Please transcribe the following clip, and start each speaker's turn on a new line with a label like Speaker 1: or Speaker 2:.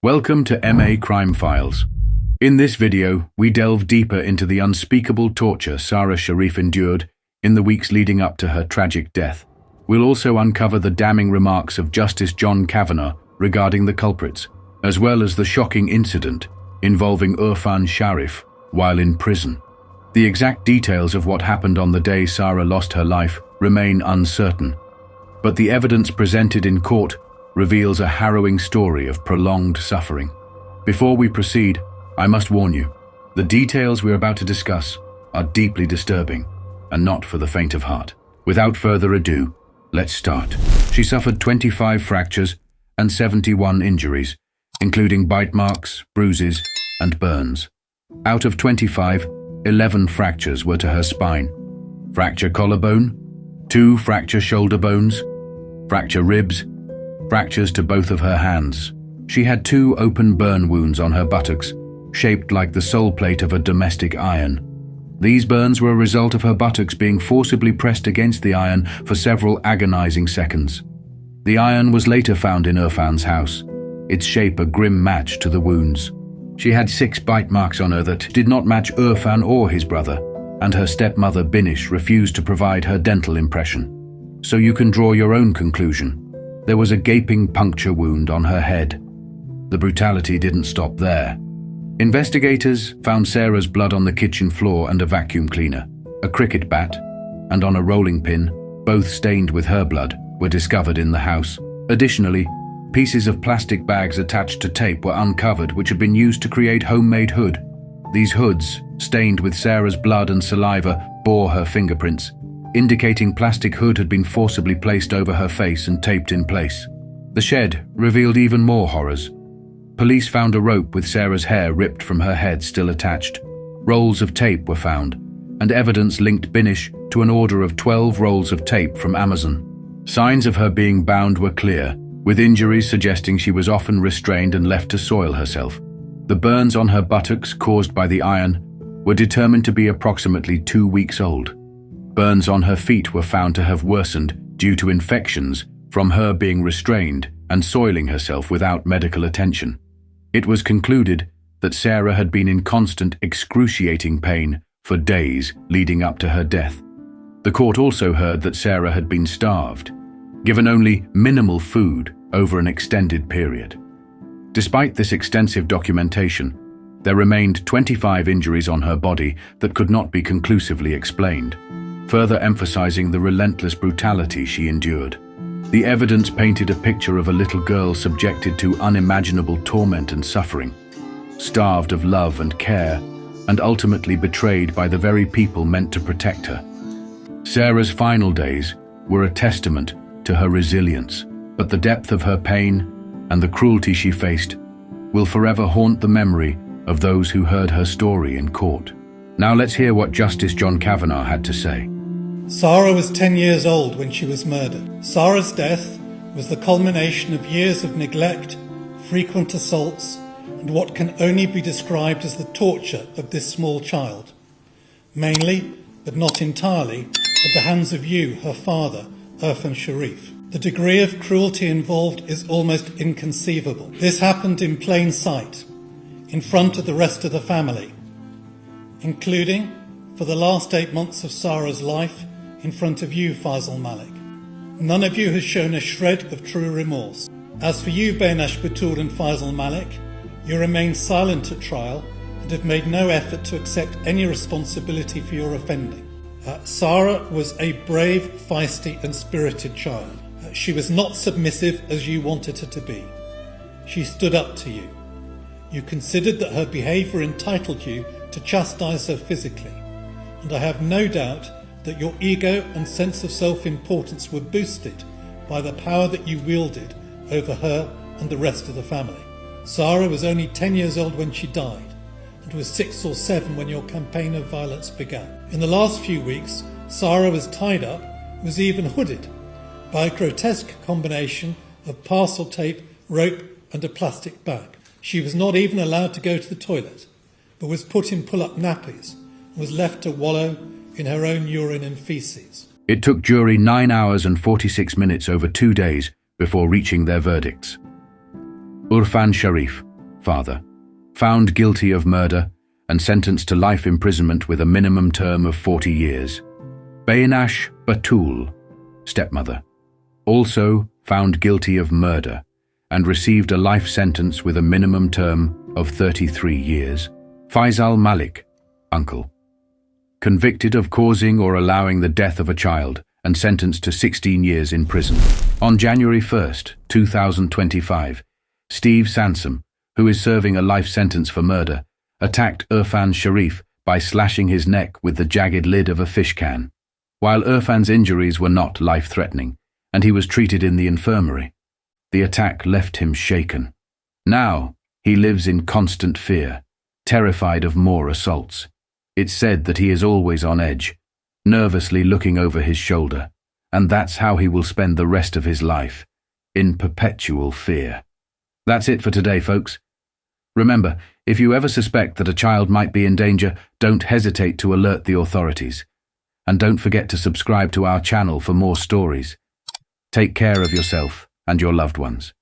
Speaker 1: Welcome to MA Crime Files. In this video, we delve deeper into the unspeakable torture Sara Sharif endured in the weeks leading up to her tragic death. We'll also uncover the damning remarks of Justice John Kavanagh regarding the culprits, as well as the shocking incident involving Urfan Sharif while in prison. The exact details of what happened on the day Sara lost her life remain uncertain, but the evidence presented in court reveals a harrowing story of prolonged suffering. Before we proceed, I must warn you, the details we're about to discuss are deeply disturbing and not for the faint of heart. Without further ado, let's start. She suffered 25 fractures and 71 injuries, including bite marks, bruises, and burns. Out of 25, 11 fractures were to her spine. Fracture collarbone, 2 fracture shoulder bones, fracture ribs, fractures to both of her hands. She had 2 open burn wounds on her buttocks, shaped like the sole plate of a domestic iron. These burns were a result of her buttocks being forcibly pressed against the iron for several agonizing seconds. The iron was later found in Urfan's house, its shape a grim match to the wounds. She had 6 bite marks on her that did not match Urfan or his brother, and her stepmother Binish refused to provide her dental impression. So you can draw your own conclusion. There was a gaping puncture wound on her head. The brutality didn't stop there. Investigators found Sara's blood on the kitchen floor and a vacuum cleaner, a cricket bat, and on a rolling pin, both stained with her blood, were discovered in the house. Additionally, pieces of plastic bags attached to tape were uncovered which had been used to create homemade hood. These hoods, stained with Sara's blood and saliva, bore her fingerprints, indicating plastic hood had been forcibly placed over her face and taped in place. The shed revealed even more horrors. Police found a rope with Sara's hair ripped from her head still attached. Rolls of tape were found, and evidence linked Binish to an order of 12 rolls of tape from Amazon. Signs of her being bound were clear, with injuries suggesting she was often restrained and left to soil herself. The burns on her buttocks caused by the iron were determined to be approximately 2 weeks old. Burns on her feet were found to have worsened due to infections from her being restrained and soiling herself without medical attention. It was concluded that Sara had been in constant excruciating pain for days leading up to her death. The court also heard that Sara had been starved, given only minimal food over an extended period. Despite this extensive documentation, there remained 25 injuries on her body that could not be conclusively explained, further emphasizing the relentless brutality she endured. The evidence painted a picture of a little girl subjected to unimaginable torment and suffering, starved of love and care, and ultimately betrayed by the very people meant to protect her. Sara's final days were a testament to her resilience, but the depth of her pain and the cruelty she faced will forever haunt the memory of those who heard her story in court. Now let's hear what Justice John Kavanagh had to say.
Speaker 2: Sara was 10 years old when she was murdered. Sara's death was the culmination of years of neglect, frequent assaults, and what can only be described as the torture of this small child. Mainly, but not entirely, at the hands of you, her father, Urfan Sharif. The degree of cruelty involved is almost inconceivable. This happened in plain sight, in front of the rest of the family, including, for the last 8 months of Sara's life, in front of you, Faisal Malik. None of you has shown a shred of true remorse. As for you, Beinash Batul and Faisal Malik, you remain silent at trial and have made no effort to accept any responsibility for your offending. Sara was a brave, feisty and spirited child. She was not submissive as you wanted her to be. She stood up to you. You considered that her behaviour entitled you to chastise her physically, and I have no doubt that your ego and sense of self-importance were boosted by the power that you wielded over her and the rest of the family. Sara was only 10 years old when she died, and was 6 or 7 when your campaign of violence began. In the last few weeks, Sara was tied up, was even hooded, by a grotesque combination of parcel tape, rope and a plastic bag. She was not even allowed to go to the toilet, but was put in pull-up nappies and was left to wallow in her own urine and feces.
Speaker 1: It took jury 9 hours and 46 minutes over 2 days before reaching their verdicts. Urfan Sharif, father, found guilty of murder and sentenced to life imprisonment with a minimum term of 40 years. Baynash Batul, stepmother, also found guilty of murder and received a life sentence with a minimum term of 33 years. Faisal Malik, uncle, convicted of causing or allowing the death of a child and sentenced to 16 years in prison. On January 1st, 2025, Steve Sansom, who is serving a life sentence for murder, attacked Urfan Sharif by slashing his neck with the jagged lid of a fish can. While Urfan's injuries were not life-threatening, and he was treated in the infirmary, the attack left him shaken. Now, he lives in constant fear, terrified of more assaults. It's said that he is always on edge, nervously looking over his shoulder, and that's how he will spend the rest of his life, in perpetual fear. That's it for today, folks. Remember, if you ever suspect that a child might be in danger, don't hesitate to alert the authorities. And don't forget to subscribe to our channel for more stories. Take care of yourself and your loved ones.